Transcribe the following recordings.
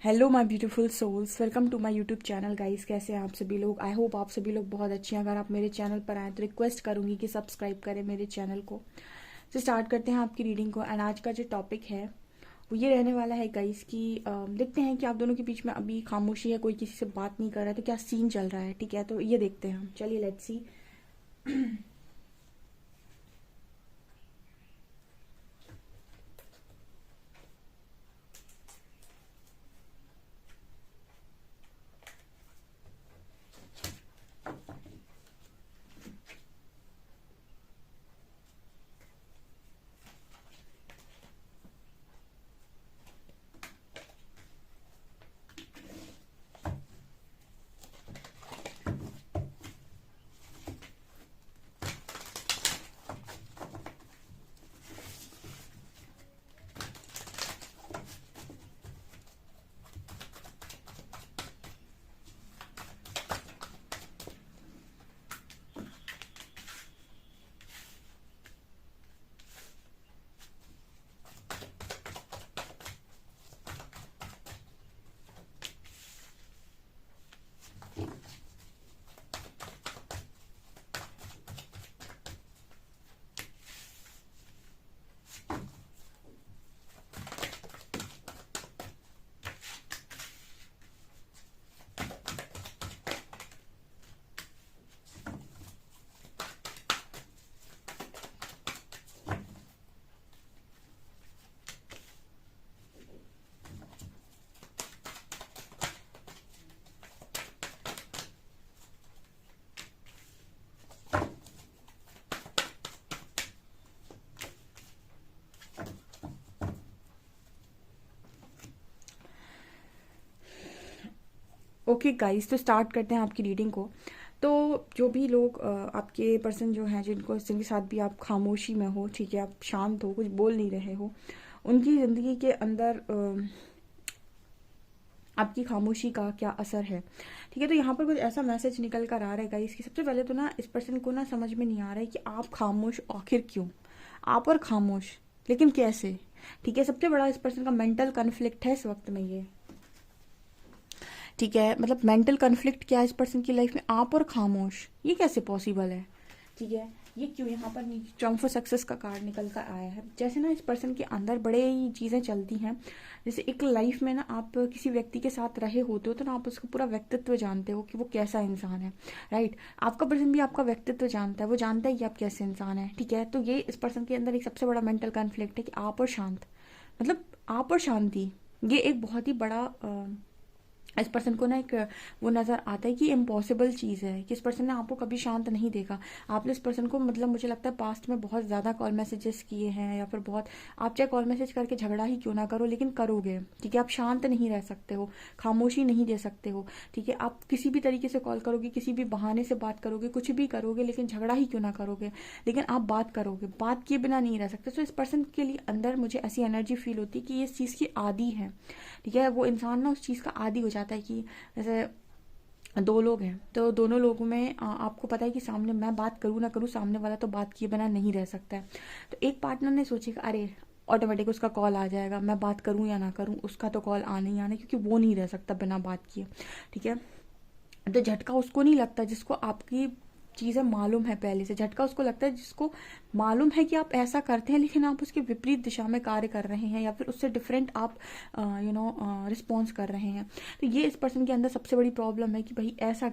Hello my beautiful souls, welcome to my YouTube channel guys. कैसे हैं आप सभी लोग? आई होप आप सभी लोग बहुत अच्छे हैं। अगर आप मेरे चैनल पर आए तो रिक्वेस्ट करूंगी कि सब्सक्राइब करें मेरे चैनल को। तो स्टार्ट करते हैं आपकी रीडिंग को। एंड आज का जो टॉपिक है वो ये रहने वाला है गाइस कि देखते हैं कि आप दोनों के बीच में अभी खामोशी है, कोई किसी से बात नहीं कर रहा है, तो क्या सीन चल रहा है। ठीक है, तो ये देखते हैं हम। चलिए लेट्स सी। ओके गाइस, तो स्टार्ट करते हैं आपकी रीडिंग को। तो जो भी लोग आपके पर्सन जो हैं, जिनके साथ भी आप खामोशी में हो, ठीक है, आप शांत हो, कुछ बोल नहीं रहे हो, उनकी ज़िंदगी के अंदर आपकी खामोशी का क्या असर है। ठीक है, तो यहाँ पर कुछ ऐसा मैसेज निकल कर आ रहा है गाइस कि सबसे पहले तो ना इस पर्सन को ना समझ में नहीं आ रहा है कि आप खामोश आखिर क्यों। आप और खामोश, लेकिन कैसे। ठीक है, सबसे बड़ा इस पर्सन का मेंटल कन्फ्लिक्ट है इस वक्त में ये। ठीक है, मतलब मेंटल कन्फ्लिक्ट क्या है इस पर्सन की लाइफ में, आप और खामोश, ये कैसे पॉसिबल है। ठीक है, ये क्यों यहाँ पर ट्रम्प फॉर सक्सेस का कार्ड निकल कर आया है। जैसे ना इस पर्सन के अंदर बड़े ही चीज़ें चलती हैं। जैसे एक लाइफ में ना आप किसी व्यक्ति के साथ रहे होते हो तो ना आप उसका पूरा व्यक्तित्व जानते हो कि वो कैसा इंसान है। राइट, आपका पर्सन भी आपका व्यक्तित्व जानता है, वो जानता है कि आप कैसे इंसान है। ठीक है, तो ये इस पर्सन के अंदर एक सबसे बड़ा मेंटल कन्फ्लिक्ट है कि आप और शांत, मतलब आप और शांति, ये एक बहुत ही बड़ा इस पर्सन को ना एक वो नज़र आता है कि इम्पॉसिबल चीज़ है कि इस पर्सन ने आपको कभी शांत नहीं देखा। आपने इस पर्सन को, मतलब मुझे लगता है पास्ट में बहुत ज़्यादा कॉल मैसेजेस किए हैं, या फिर बहुत, आप चाहे कॉल मैसेज करके झगड़ा ही क्यों ना करो लेकिन करोगे। ठीक है, आप शांत नहीं रह सकते हो, खामोशी नहीं दे सकते हो। ठीक है, आप किसी भी तरीके से कॉल करोगे, किसी भी बहाने से बात करोगे, कुछ भी करोगे, लेकिन झगड़ा ही क्यों ना करोगे, लेकिन आप बात करोगे। बात किए बिना नहीं रह सकते। तो इस पर्सन के लिए अंदर मुझे ऐसी एनर्जी फील होती है कि ये इस चीज़ की आदी है। ठीक है, वो इंसान ना उस चीज़ का आदी हो जाता है कि जैसे दो लोग हैं तो दोनों लोगों में आपको पता है कि सामने मैं बात करूँ ना करूँ, सामने वाला तो बात किए बिना नहीं रह सकता है। तो एक पार्टनर ने सोचेगा अरे ऑटोमेटिक उसका कॉल आ जाएगा, मैं बात करूँ या ना करूँ, उसका तो कॉल आने ही आना है, क्योंकि वो नहीं रह सकता बिना बात किए। ठीक है, तो झटका उसको नहीं लगता जिसको आपकी चीज़ें मालूम है पहले से। झटका उसको लगता है जिसको मालूम है कि आप ऐसा करते हैं लेकिन आप उसके विपरीत दिशा में कार्य कर रहे हैं, या फिर उससे डिफरेंट आप रिस्पॉन्स कर रहे हैं। तो ये इस पर्सन के अंदर सबसे बड़ी प्रॉब्लम है कि भाई ऐसा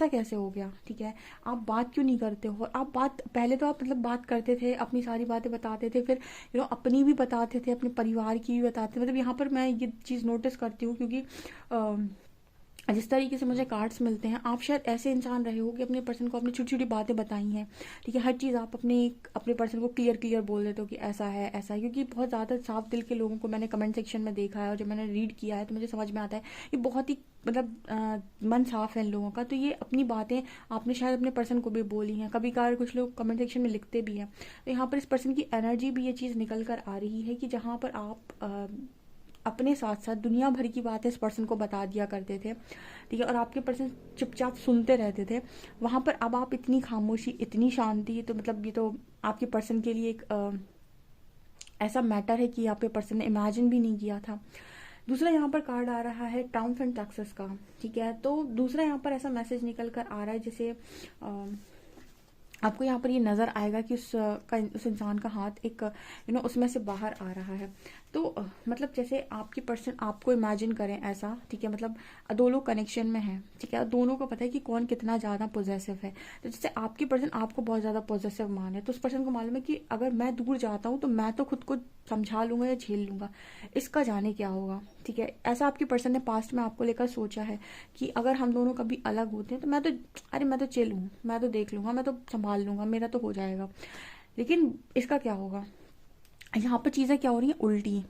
कैसे हो गया। ठीक है, आप बात क्यों नहीं करते हो। आप बात पहले तो आप मतलब बात करते थे, अपनी सारी बातें बताते थे, फिर अपनी भी बताते थे, अपने परिवार की भी बताते थे। मतलब यहाँ पर मैं ये चीज़ नोटिस करती हूँ क्योंकि जिस तरीके से मुझे कार्ड्स मिलते हैं, आप शायद ऐसे इंसान रहे हो कि अपने पर्सन को अपनी छोटी छोटी बातें बताई हैं। ठीक है, हर चीज़ आप अपने पर्सन को क्लियर क्लियर बोल देते हो कि ऐसा है ऐसा है, क्योंकि बहुत ज़्यादा साफ दिल के लोगों को मैंने कमेंट सेक्शन में देखा है और जब मैंने रीड किया है तो मुझे समझ में आता है ये बहुत ही मतलब मन साफ है इन लोगों का। तो ये अपनी बातें आपने शायद अपने पर्सन को भी बोली हैं। कभी कभार कुछ लोग कमेंट सेक्शन में लिखते भी हैं। तो यहाँ पर इस पर्सन की एनर्जी भी ये चीज़ निकल कर आ रही है कि जहाँ पर आप अपने साथ साथ दुनिया भर की बातें इस पर्सन को बता दिया करते थे। ठीक है, और आपके पर्सन चुपचाप सुनते रहते थे। वहाँ पर अब आप इतनी खामोशी, इतनी शांति, तो मतलब ये तो आपके पर्सन के लिए एक ऐसा मैटर है कि आपके पर्सन ने इमेजिन भी नहीं किया था। दूसरा यहाँ पर कार्ड आ रहा है ट्रायम्फ एंड सक्सेस का। ठीक है, तो दूसरा यहाँ पर ऐसा मैसेज निकल कर आ रहा है जैसे आपको यहाँ पर ये नज़र आएगा कि उस इंसान का हाथ एक उसमें से बाहर आ रहा है। तो मतलब जैसे आपकी पर्सन आपको इमेजिन करें ऐसा, ठीक है, मतलब दो लोग कनेक्शन में हैं, ठीक है, दोनों को पता है कि कौन कितना ज़्यादा पॉजेसिव है। तो जैसे आपकी पर्सन आपको बहुत ज़्यादा पॉजेसिव माने, तो उस पर्सन को मालूम है कि अगर मैं दूर जाता हूँ तो मैं तो खुद को समझा लूंगा या झेल लूंगा, इसका जाने क्या होगा। ठीक है, ऐसा आपकी पर्सन ने पास्ट में आपको लेकर सोचा है कि अगर हम दोनों कभी अलग होते हैं तो मैं तो चिल हूँ, मैं तो देख लूंगा, मैं तो संभाल लूंगा, मेरा तो हो जाएगा। लेकिन इसका क्या होगा, यहाँ पर चीज़ें क्या हो रही हैं उल्टी।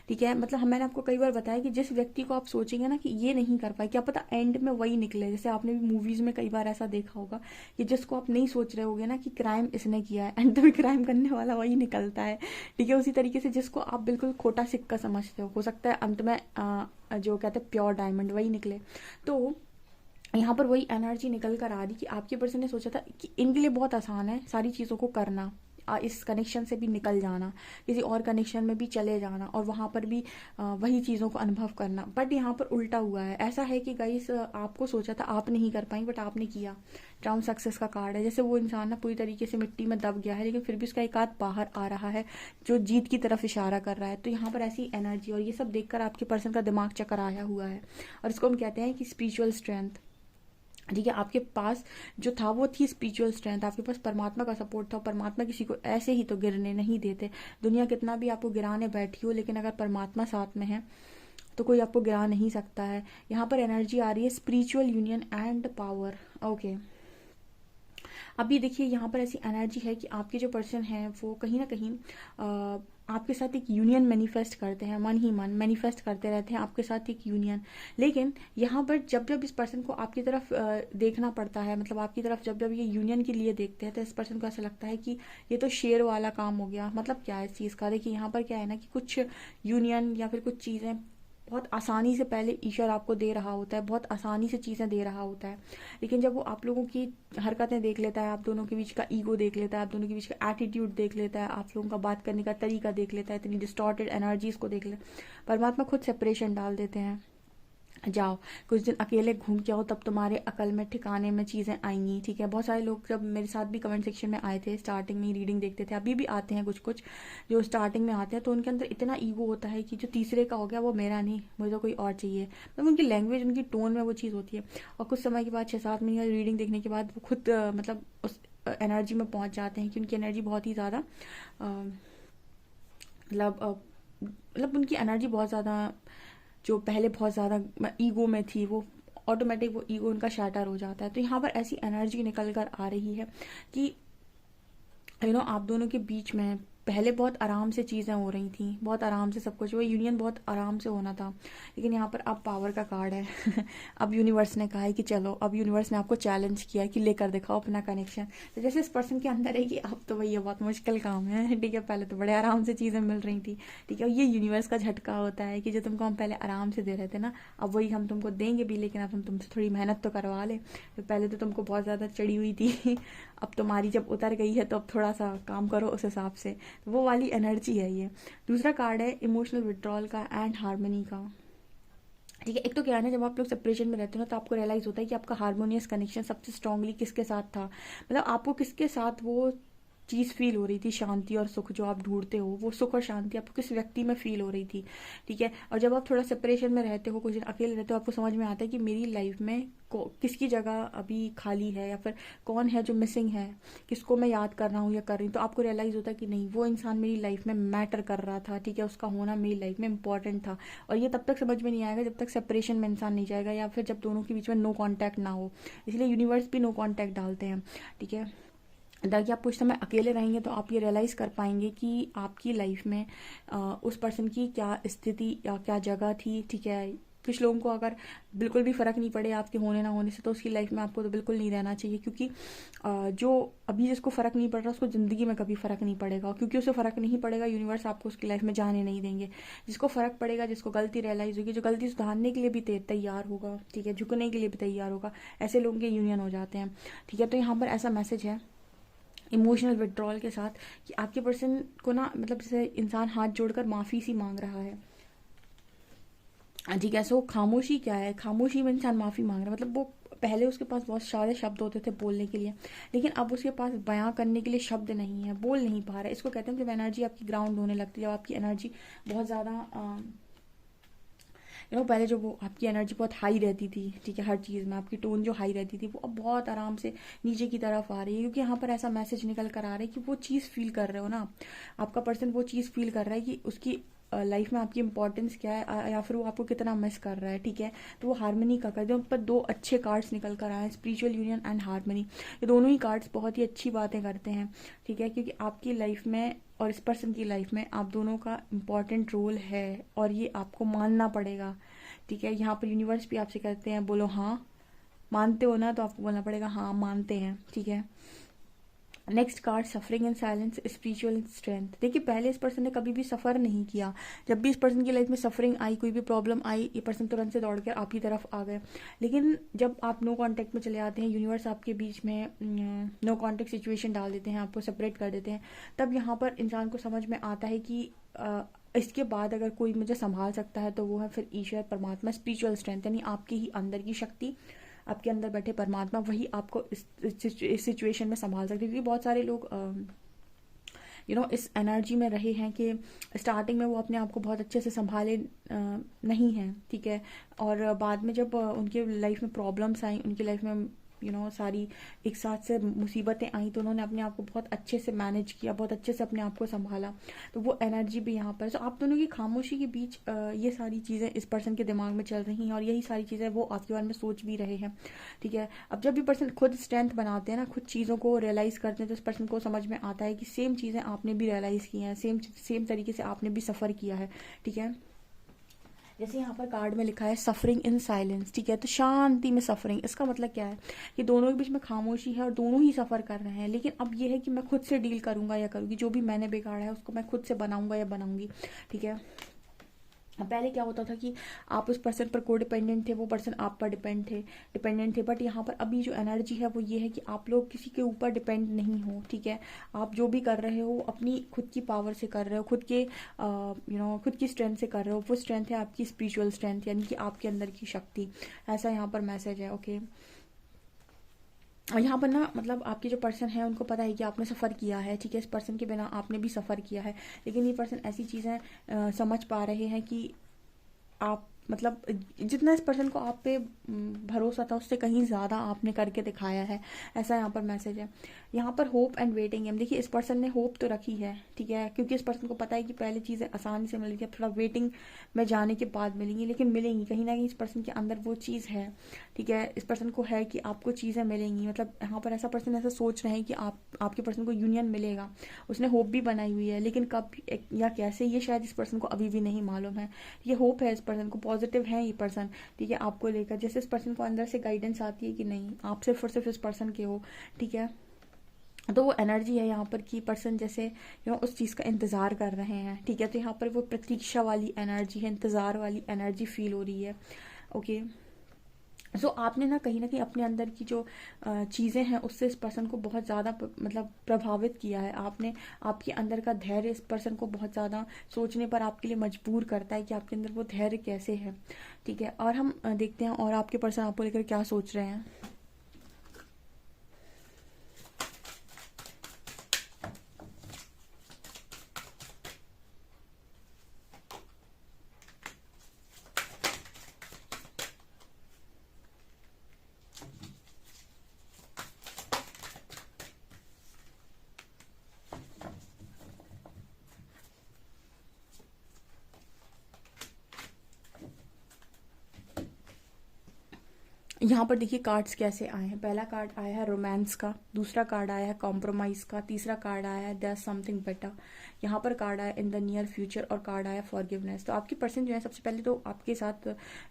ठीक है, मतलब मैंने आपको कई बार बताया कि जिस व्यक्ति को आप सोचेंगे ना कि ये नहीं कर पाए, क्या पता एंड में वही निकले। जैसे आपने भी मूवीज में कई बार ऐसा देखा होगा कि जिसको आप नहीं सोच रहे होगे ना कि क्राइम इसने किया है, एंड में क्राइम करने वाला वही निकलता है। ठीक है, उसी तरीके से जिसको आप बिल्कुल खोटा सिक्का समझते हो सकता है अंत में जो कहते हैं प्योर डायमंड वही निकले। तो यहाँ पर वही एनर्जी निकल कर आ रही कि आपके पर्सन ने सोचा था कि इनके लिए बहुत आसान है सारी चीज़ों को करना, इस कनेक्शन से भी निकल जाना, किसी और कनेक्शन में भी चले जाना और वहाँ पर भी वही चीज़ों को अनुभव करना। बट यहाँ पर उल्टा हुआ है, ऐसा है कि गाइस आपको सोचा था आप नहीं कर पाई बट आपने किया। ट्राउन सक्सेस का कार्ड है, जैसे वो इंसान ना पूरी तरीके से मिट्टी में दब गया है लेकिन फिर भी उसका एक हाथ बाहर आ रहा है जो जीत की तरफ इशारा कर रहा है। तो यहाँ पर ऐसी एनर्जी और ये सब देखकर आपके पर्सन का दिमाग चक्कर आया हुआ है और इसको हम कहते हैं कि स्पिरिचुअल स्ट्रेंथ। ठीक है, आपके पास जो था वो थी स्पिरिचुअल स्ट्रेंथ, आपके पास परमात्मा का सपोर्ट था। परमात्मा किसी को ऐसे ही तो गिरने नहीं देते, दुनिया कितना भी आपको गिराने बैठी हो लेकिन अगर परमात्मा साथ में है तो कोई आपको गिरा नहीं सकता है। यहाँ पर एनर्जी आ रही है spiritual union and power. Okay, अभी देखिए यहाँ पर ऐसी एनर्जी है कि आपके जो पर्सन है वो कहीं ना कहीं आपके साथ एक यूनियन मैनिफेस्ट करते हैं, मन ही मन मैनिफेस्ट करते रहते हैं आपके साथ एक यूनियन। लेकिन यहाँ पर जब जब इस पर्सन को आपकी तरफ देखना पड़ता है, मतलब आपकी तरफ जब जब ये यूनियन के लिए देखते हैं तो इस पर्सन को ऐसा लगता है कि ये तो शेर वाला काम हो गया। मतलब क्या है इस चीज़ का, देखिए यहाँ पर क्या है ना कि कुछ यूनियन या फिर कुछ चीज़ें बहुत आसानी से पहले ईश्वर आपको दे रहा होता है, बहुत आसानी से चीज़ें दे रहा होता है। लेकिन जब वो आप लोगों की हरकतें देख लेता है, आप दोनों के बीच का ईगो देख लेता है, आप दोनों के बीच का एटीट्यूड देख लेता है, आप लोगों का बात करने का तरीका देख लेता है, इतनी डिस्टॉर्टेड एनर्जीज को देख ले, परमात्मा खुद सेपरेशन डाल देते हैं। जाओ कुछ दिन अकेले घूम के आओ तब तुम्हारे अकल में ठिकाने में चीज़ें आएंगी। ठीक है, बहुत सारे लोग जब मेरे साथ भी कमेंट सेक्शन में आए थे, स्टार्टिंग में ही रीडिंग देखते थे, अभी भी आते हैं कुछ कुछ जो स्टार्टिंग में आते हैं, तो उनके अंदर इतना ईगो होता है कि जो तीसरे का हो गया वो मेरा नहीं, मुझे तो कोई और चाहिए। मतलब उनकी लैंग्वेज उनकी टोन में वो चीज़ होती है और कुछ समय के बाद 6-7 महीने रीडिंग देखने के बाद वो खुद मतलब उस एनर्जी में पहुंच जाते हैं कि उनकी एनर्जी बहुत ही ज़्यादा मतलब उनकी एनर्जी बहुत ज़्यादा जो पहले बहुत ज़्यादा ईगो में थी वो ऑटोमेटिक वो ईगो उनका शैटर हो जाता है। तो यहाँ पर ऐसी एनर्जी निकल कर आ रही है कि आप दोनों के बीच में पहले बहुत आराम से चीज़ें हो रही थी, बहुत आराम से सब कुछ, वो यूनियन बहुत आराम से होना था। लेकिन यहाँ पर अब पावर का कार्ड है अब यूनिवर्स ने कहा है कि चलो, अब यूनिवर्स ने आपको चैलेंज किया है कि लेकर दिखाओ अपना कनेक्शन। तो जैसे इस पर्सन के अंदर है कि अब तो भैया बहुत मुश्किल काम है। ठीक है, पहले तो बड़े आराम से चीज़ें मिल रही थी। ठीक है, ये यूनिवर्स का झटका होता है कि जो तुमको हम पहले आराम से दे रहे थे ना, अब वही हम तुमको देंगे भी, लेकिन अब हम तुमसे थोड़ी मेहनत तो करवा लें। तो पहले तो तुमको बहुत ज़्यादा चढ़ी हुई थी अब तुम्हारी जब उतर गई है तो अब थोड़ा सा काम करो उस हिसाब से। तो वो वाली एनर्जी है ये। दूसरा कार्ड है इमोशनल विड्रॉल का एंड हार्मनी का। ठीक है, एक तो क्या है ना, जब आप लोग सेपरेशन में रहते हो ना तो आपको रियलाइज होता है कि आपका हार्मोनियस कनेक्शन सबसे स्ट्रांगली किसके साथ था, मतलब आपको किसके साथ वो चीज़ फील हो रही थी, शांति और सुख जो आप ढूंढते हो, वो सुख और शांति आपको किस व्यक्ति में फील हो रही थी। ठीक है, और जब आप थोड़ा सेपरेशन में रहते हो, कुछ दिन अकेले रहते हो, आपको समझ में आता है कि मेरी लाइफ में किसकी जगह अभी खाली है या फिर कौन है जो मिसिंग है, किसको मैं याद कर रहा हूँ या कर रही हूँ। तो आपको रियलाइज होता है कि नहीं, वो इंसान मेरी लाइफ में मैटर कर रहा था। ठीक है, उसका होना मेरी लाइफ में इंपॉर्टेंट था। और ये तब तक समझ में नहीं आएगा जब तक सेपरेशन में इंसान नहीं जाएगा या फिर जब दोनों के बीच में नो कॉन्टैक्ट ना हो। इसलिए यूनिवर्स भी नो कॉन्टैक्ट डालते हैं। ठीक है, ताकि आप कुछ समय अकेले रहेंगे तो आप ये रियलाइज़ कर पाएंगे कि आपकी लाइफ में उस पर्सन की क्या स्थिति या क्या जगह थी। ठीक है, कुछ लोगों को अगर बिल्कुल भी फ़र्क नहीं पड़े आपके होने ना होने से तो उसकी लाइफ में आपको तो बिल्कुल नहीं रहना चाहिए, क्योंकि जो अभी जिसको फ़र्क नहीं पड़ रहा उसको ज़िंदगी में कभी फ़र्क नहीं पड़ेगा, क्योंकि उसे फ़र्क नहीं पड़ेगा यूनिवर्स आपको उसकी लाइफ में जाने नहीं देंगे। जिसको फ़र्क पड़ेगा, जिसको गलती रियलाइज़ होगी, जो गलती सुधारने के लिए भी तैयार होगा, ठीक है, झुकने के लिए भी तैयार होगा, ऐसे लोगों के यूनियन हो जाते हैं। ठीक है, तो यहाँ पर ऐसा मैसेज है इमोशनल विड्रॉल के साथ कि आपके पर्सन को ना, मतलब जैसे इंसान हाथ जोड़कर माफ़ी सी मांग रहा है। ठीक है। सो खामोशी क्या है? खामोशी में इंसान माफ़ी मांग रहा है, मतलब वो पहले उसके पास बहुत सारे शब्द होते थे बोलने के लिए, लेकिन अब उसके पास बयां करने के लिए शब्द नहीं है, बोल नहीं पा रहा है। इसको कहते हैं जब एनर्जी आपकी ग्राउंड होने लगती है, जब आपकी एनर्जी बहुत ज़्यादा पहले जो वो आपकी एनर्जी बहुत हाई रहती थी, ठीक है, हर चीज़ में आपकी टोन जो हाई रहती थी वो अब बहुत आराम से नीचे की तरफ आ रही है, क्योंकि यहाँ पर ऐसा मैसेज निकल कर आ रहा है कि वो चीज़ फील कर रहे हो ना, आपका पर्सन वो चीज़ फील कर रहा है कि उसकी लाइफ में आपकी इंपॉर्टेंस क्या है, या फिर वो आपको कितना मिस कर रहा है, ठीक है। तो वो हारमनी का कर दो, पर दो अच्छे कार्ड्स निकल कर आए हैं, स्पिरिचुअल यूनियन एंड हारमनी। ये दोनों ही कार्ड्स बहुत ही अच्छी बातें करते हैं, ठीक है, क्योंकि आपकी लाइफ में और इस पर्सन की लाइफ में आप दोनों का इम्पॉर्टेंट रोल है, और ये आपको मानना पड़ेगा, ठीक है। यहाँ पर यूनिवर्स भी आपसे कहते हैं बोलो हाँ, मानते हो ना, तो आपको बोलना पड़ेगा हाँ मानते हैं, ठीक है। Next card suffering in silence spiritual strength. देखिए पहले इस पर्सन ने कभी भी सफ़र नहीं किया, जब भी इस पर्सन की लाइफ में सफरिंग आई, कोई भी प्रॉब्लम आई, ये पर्सन तुरंत से दौड़ कर आप ही तरफ आ गए। लेकिन जब आप नो कांटेक्ट में चले आते हैं, यूनिवर्स आपके बीच में नो कांटेक्ट सिचुएशन डाल देते हैं, आपको सेपरेट कर देते हैं, तब यहाँ पर इंसान को समझ में आता है कि इसके बाद अगर कोई मुझे संभाल सकता है तो वो है फिर ईश्वर, परमात्मा, स्पिरिचुअल स्ट्रेंथ, यानी आपके ही अंदर की शक्ति, आपके अंदर बैठे परमात्मा, वही आपको इस सिचुएशन में संभाल सकते हैं। क्योंकि बहुत सारे लोग इस एनर्जी में रहे हैं कि स्टार्टिंग में वो अपने आप को बहुत अच्छे से संभाले नहीं हैं, ठीक है, और बाद में जब उनके लाइफ में प्रॉब्लम्स आई, उनकी लाइफ में सारी एक साथ से मुसीबतें आई, तो उन्होंने अपने आप को बहुत अच्छे से मैनेज किया, बहुत अच्छे से अपने आप को संभाला, तो वो एनर्जी भी यहाँ पर। तो आप दोनों की खामोशी के बीच ये सारी चीज़ें इस पर्सन के दिमाग में चल रही हैं, और यही सारी चीज़ें वो आपके बारे में सोच भी रहे हैं, ठीक है। अब जब भी पर्सन खुद स्ट्रेंथ बनाते हैं ना, खुद चीज़ों को रियलाइज़ करते हैं, तो इस पर्सन को समझ में आता है कि सेम चीज़ें आपने भी रियलाइज़ की हैं, सेम तरीके से आपने भी सफ़र किया है, ठीक है। जैसे यहाँ पर कार्ड में लिखा है सफरिंग इन साइलेंस, ठीक है, तो शांति में सफरिंग, इसका मतलब क्या है कि दोनों के बीच में खामोशी है और दोनों ही सफ़र कर रहे हैं, लेकिन अब ये है कि मैं खुद से डील करूंगा या करूंगी, जो भी मैंने बिगाड़ा है उसको मैं खुद से बनाऊंगा या बनाऊंगी, ठीक है। पहले क्या होता था कि आप उस पर्सन पर को डिपेंडेंट थे, वो पर्सन आप पर डिपेंडेंट थे, बट यहाँ पर अभी जो एनर्जी है वो ये है कि आप लोग किसी के ऊपर डिपेंड नहीं हो, ठीक है। आप जो भी कर रहे हो अपनी खुद की पावर से कर रहे हो, खुद के खुद की स्ट्रेंथ से कर रहे हो, वो स्ट्रेंथ है आपकी स्पिरिचुअल स्ट्रेंथ, यानी कि आपके अंदर की शक्ति, ऐसा यहाँ पर मैसेज है, ओके। और यहाँ पर ना मतलब आपके जो पर्सन है उनको पता है कि आपने सफ़र किया है, ठीक है, इस पर्सन के बिना आपने भी सफ़र किया है, लेकिन ये पर्सन ऐसी चीज़ें समझ पा रहे हैं कि आप मतलब जितना इस पर्सन को आप पे भरोसा था उससे कहीं ज़्यादा आपने करके दिखाया है, ऐसा यहाँ पर मैसेज है। यहाँ पर होप एंड वेटिंग है। देखिए इस पर्सन ने होप तो रखी है, ठीक है, क्योंकि इस पर्सन को पता है कि पहले चीज़ें आसानी से मिली थी, अब थोड़ा वेटिंग में जाने के बाद मिलेंगी, लेकिन मिलेंगी कहीं ना कहीं, इस पर्सन के अंदर वो चीज़ है, ठीक है, इस पर्सन को है कि आपको चीज़ें मिलेंगी, मतलब यहाँ पर ऐसा पर्सन ऐसा सोच रहे हैं कि आपके पर्सन को यूनियन मिलेगा, उसने होप भी बनाई हुई है, लेकिन कब या कैसे ये शायद इस पर्सन को अभी भी नहीं मालूम है। ये होप है इस पर्सन को, पॉजिटिव है ये पर्सन, ठीक है, आपको लेकर, जैसे इस पर्सन को अंदर से गाइडेंस आती है कि नहीं आप सिर्फ और सिर्फ इस पर्सन के हो, ठीक है। तो वो एनर्जी है यहाँ पर कि पर्सन जैसे उस चीज़ का इंतज़ार कर रहे हैं, ठीक है, तो यहाँ पर वो प्रतीक्षा वाली एनर्जी है, इंतज़ार वाली एनर्जी फील हो रही है, ओके। सो आपने ना कहीं अपने अंदर की जो चीज़ें हैं उससे इस पर्सन को बहुत ज़्यादा मतलब प्रभावित किया है आपने, आपके अंदर का धैर्य इस पर्सन को बहुत ज़्यादा सोचने पर आपके लिए मजबूर करता है कि आपके अंदर वो धैर्य कैसे है, ठीक है। और हम देखते हैं और आपके पर्सन आपको लेकर क्या सोच रहे हैं। यहाँ पर देखिए कार्ड्स कैसे आए हैं। पहला कार्ड आया है रोमांस का, दूसरा कार्ड आया है कॉम्प्रोमाइज़ का, तीसरा कार्ड आया है देयर समथिंग बेटर, यहाँ पर कार्ड आया इन द नियर फ्यूचर, और कार्ड आया फॉरगिवनेस। तो आपकी पर्सन जो है सबसे पहले तो आपके साथ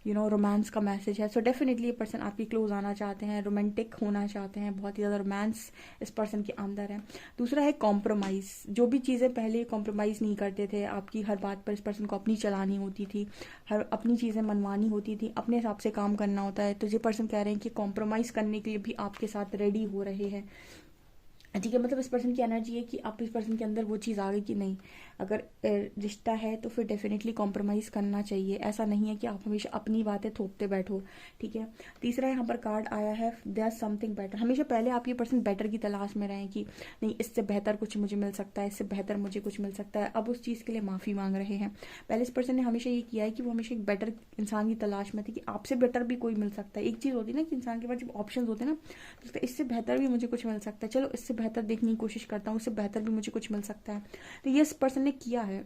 रोमांस का मैसेज है, सो डेफिनेटली ये पर्सन आपके क्लोज आना चाहते हैं, रोमांटिक होना चाहते हैं, बहुत ही ज़्यादा रोमांस इस पर्सन के अंदर है। दूसरा है कॉम्प्रोमाइज़, जो भी चीज़ें पहले कॉम्प्रोमाइज़ नहीं करते थे, आपकी हर बात पर इस पर्सन को अपनी चलानी होती थी, हर अपनी चीज़ें मनवानी होती थी, अपने हिसाब से काम करना होता है, तो ये पर्सन कह रहे हैं कि कॉम्प्रोमाइज़ करने के लिए भी आपके साथ रेडी हो रहे हैं, ठीक है, मतलब इस पर्सन की एनर्जी है कि आप इस पर्सन के अंदर वो चीज़ आ गई कि नहीं, अगर रिश्ता है तो फिर डेफिनेटली कॉम्प्रोमाइज़ करना चाहिए। ऐसा नहीं है कि आप हमेशा अपनी बातें थोपते बैठो। ठीक है, तीसरा यहाँ पर कार्ड आया है देयर समथिंग बेटर। हमेशा पहले आप ये पर्सन बेटर की तलाश में रहें कि नहीं, इससे बेहतर कुछ मुझे मिल सकता है, इससे बेहतर मुझे कुछ मिल सकता है। अब उस चीज़ के लिए माफ़ी मांग रहे हैं। पहले इस पर्सन ने हमेशा ये किया है कि वो हमेशा एक बेटर इंसान की तलाश में थे कि आपसे बेटर भी कोई मिल सकता है। एक चीज़ होती है ना कि इंसान के पास जब ऑप्शन होते हैं ना, तो इससे बेहतर भी मुझे कुछ मिल सकता है, चलो इससे बेहतर देखने की कोशिश करता हूँ, उससे बेहतर भी मुझे कुछ मिल सकता है। तो ये इस पर्सन ने किया है।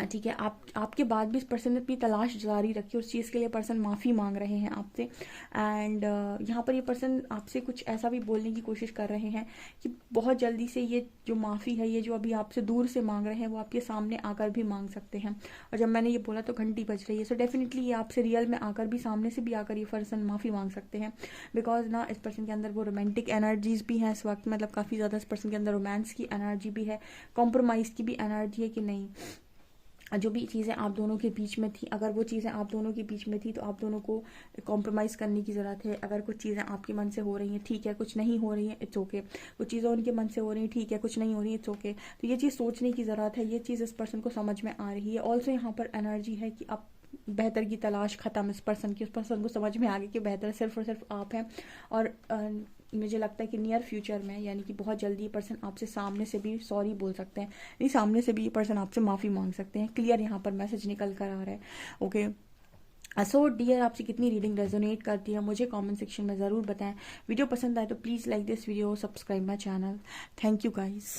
ठीक है, आपके बाद भी इस पर्सन ने अपनी तलाश जारी रखी, उस चीज़ के लिए पर्सन माफ़ी मांग रहे हैं आपसे। एंड यहाँ पर ये पर्सन आपसे कुछ ऐसा भी बोलने की कोशिश कर रहे हैं कि बहुत जल्दी से ये जो माफ़ी है, ये जो अभी आपसे दूर से मांग रहे हैं, वो आपके सामने आकर भी मांग सकते हैं। और जब मैंने ये बोला तो घंटी बज रही है, सो डेफिनेटली ये आपसे रियल में आकर भी, सामने से भी आकर ये पर्सन माफ़ी मांग सकते हैं। बिकॉज ना इस पर्सन के अंदर वो रोमांटिक एनर्जीज भी हैं इस वक्त, मतलब काफ़ी ज़्यादा इस पर्सन के अंदर रोमांस की एनर्जी भी है, कॉम्प्रोमाइज़ की भी एनर्जी है कि नहीं, जो भी चीज़ें आप दोनों के बीच में थी, अगर वो चीज़ें आप दोनों के बीच में थी तो आप दोनों को कॉम्प्रोमाइज़ करने की ज़रूरत है। अगर कुछ चीज़ें आपके मन से हो रही हैं ठीक है, कुछ नहीं हो रही हैं इट्स ओके, कुछ चीज़ें उनके मन से हो रही हैं ठीक है, कुछ नहीं हो रही है इट्स ओके। तो ये चीज़ सोचने की ज़रूरत है, ये चीज़ इस पर्सन को समझ में आ रही है। ऑल्सो यहाँ पर एनर्जी है कि आप बेहतर की तलाश खत्म इस पर्सन की, उस पर्सन को समझ में आ गई कि बेहतर सिर्फ और सिर्फ आप हैं। और मुझे लगता है कि नियर फ्यूचर में, यानी कि बहुत जल्दी, ये पर्सन आपसे सामने से भी सॉरी बोल सकते हैं, नहीं सामने से भी ये पर्सन आपसे माफ़ी मांग सकते हैं। क्लियर यहाँ पर मैसेज निकल कर आ रहा है। ओके, सो डियर, आपसे कितनी रीडिंग रेजोनेट करती है मुझे कमेंट सेक्शन में ज़रूर बताएं। वीडियो पसंद आए तो please like this video, subscribe my channel. Thank you guys.